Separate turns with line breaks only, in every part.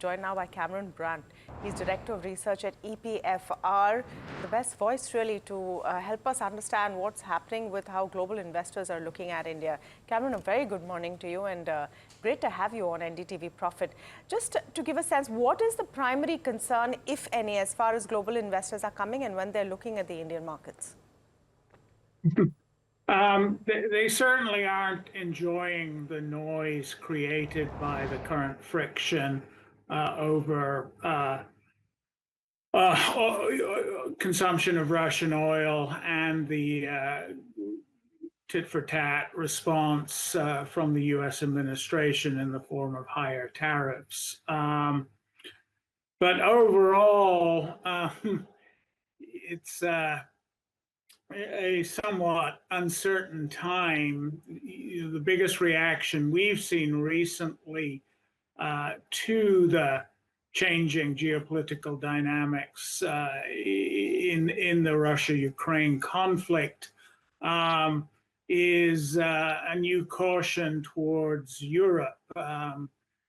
joined now by Cameron Brandt. He's Director of Research at EPFR, the best voice really to help us understand what's happening with how global investors are looking at India. Cameron, a very good morning to you, and great to have you on NDTV Profit. Just to give a sense, what is the primary concern, if any, as far as global investors are coming and when they're looking at the Indian markets?
They certainly aren't enjoying the noise created by the current friction over consumption of Russian oil and the tit-for-tat response from the U.S. administration in the form of higher tariffs. But overall, it's a somewhat uncertain time. The biggest reaction we've seen recently to the changing geopolitical dynamics in the Russia-Ukraine conflict is a new caution towards Europe.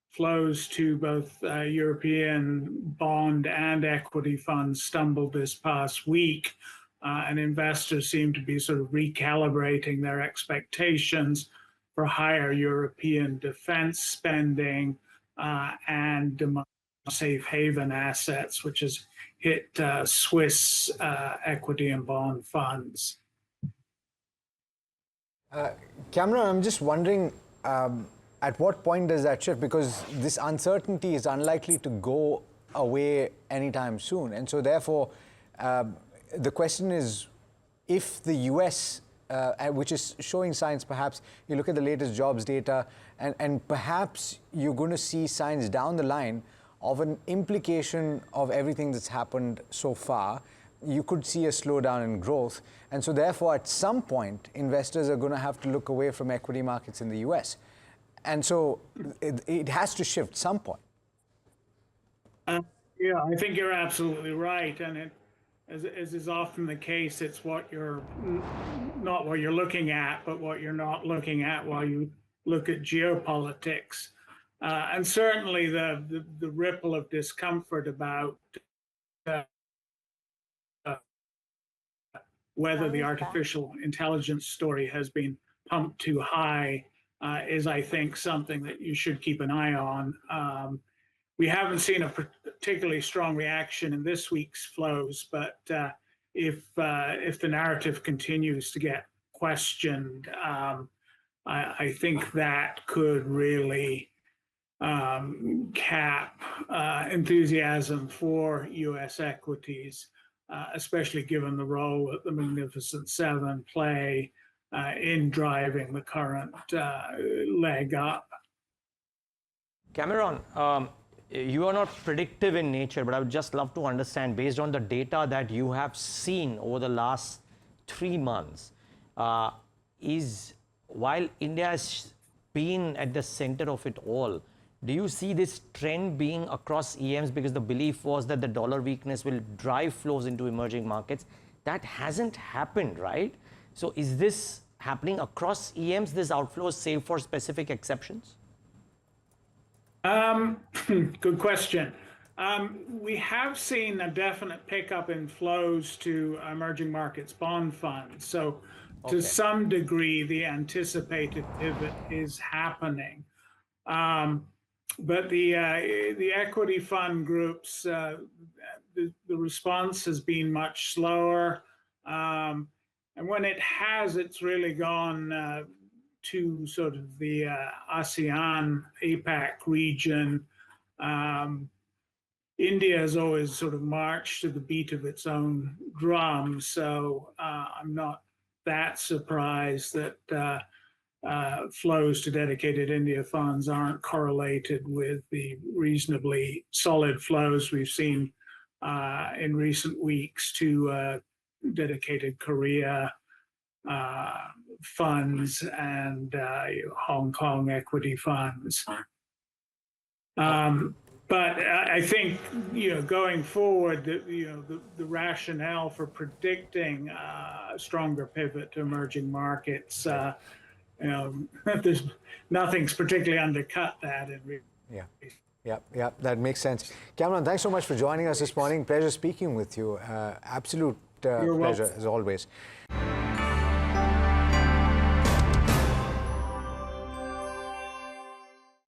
Flows to both European bond and equity funds stumbled this past week. And investors seem to be sort of recalibrating their expectations for higher European defense spending and demand safe haven assets, which has hit Swiss equity and bond funds.
Cameron, I'm just wondering, at what point does that shift? Because this uncertainty is unlikely to go away anytime soon. And so therefore, the question is, if the US, which is showing signs, perhaps, you look at the latest jobs data, and perhaps you're going to see signs down the line of an implication of everything that's happened so far. You could see a slowdown in growth. And so therefore, at some point, investors are going to have to look away from equity markets in the US. And so it has to shift some point.
Yeah, I think you're absolutely right. And as is often the case, it's what you're not what you're looking at, but what you're not looking at while you look at geopolitics. And certainly the ripple of discomfort about whether the artificial intelligence story has been pumped too high is, I think, something that you should keep an eye on. We haven't seen a particularly strong reaction in this week's flows, but if the narrative continues to get questioned, I think that could really cap enthusiasm for U.S. equities, especially given the role that the Magnificent Seven play in driving the current leg up.
Cameron, you are not predictive in nature, but I would just love to understand, based on the data that you have seen over the last 3 months, while India has been at the center of it all, do you see this trend being across EMs? Because the belief was that the dollar weakness will drive flows into emerging markets. That hasn't happened, right? So is this happening across EMs, this outflows, save for specific exceptions?
Good question. We have seen a definite pickup in flows to emerging markets bond funds. So to some degree, the anticipated pivot is happening. But the equity fund groups, the response has been much slower. And when it has, it's really gone to sort of the ASEAN, APAC region. India has always sort of marched to the beat of its own drum, so I'm not that surprised that flows to dedicated India funds aren't correlated with the reasonably solid flows we've seen in recent weeks to dedicated Korea funds and Hong Kong equity funds. But I think, going forward, the rationale for predicting a stronger pivot to emerging markets, there's nothing's particularly undercut that in
Yeah, that makes sense. Cameron, thanks so much for joining us this morning. Pleasure speaking with you. Absolute
You're
pleasure
welcome.
as always.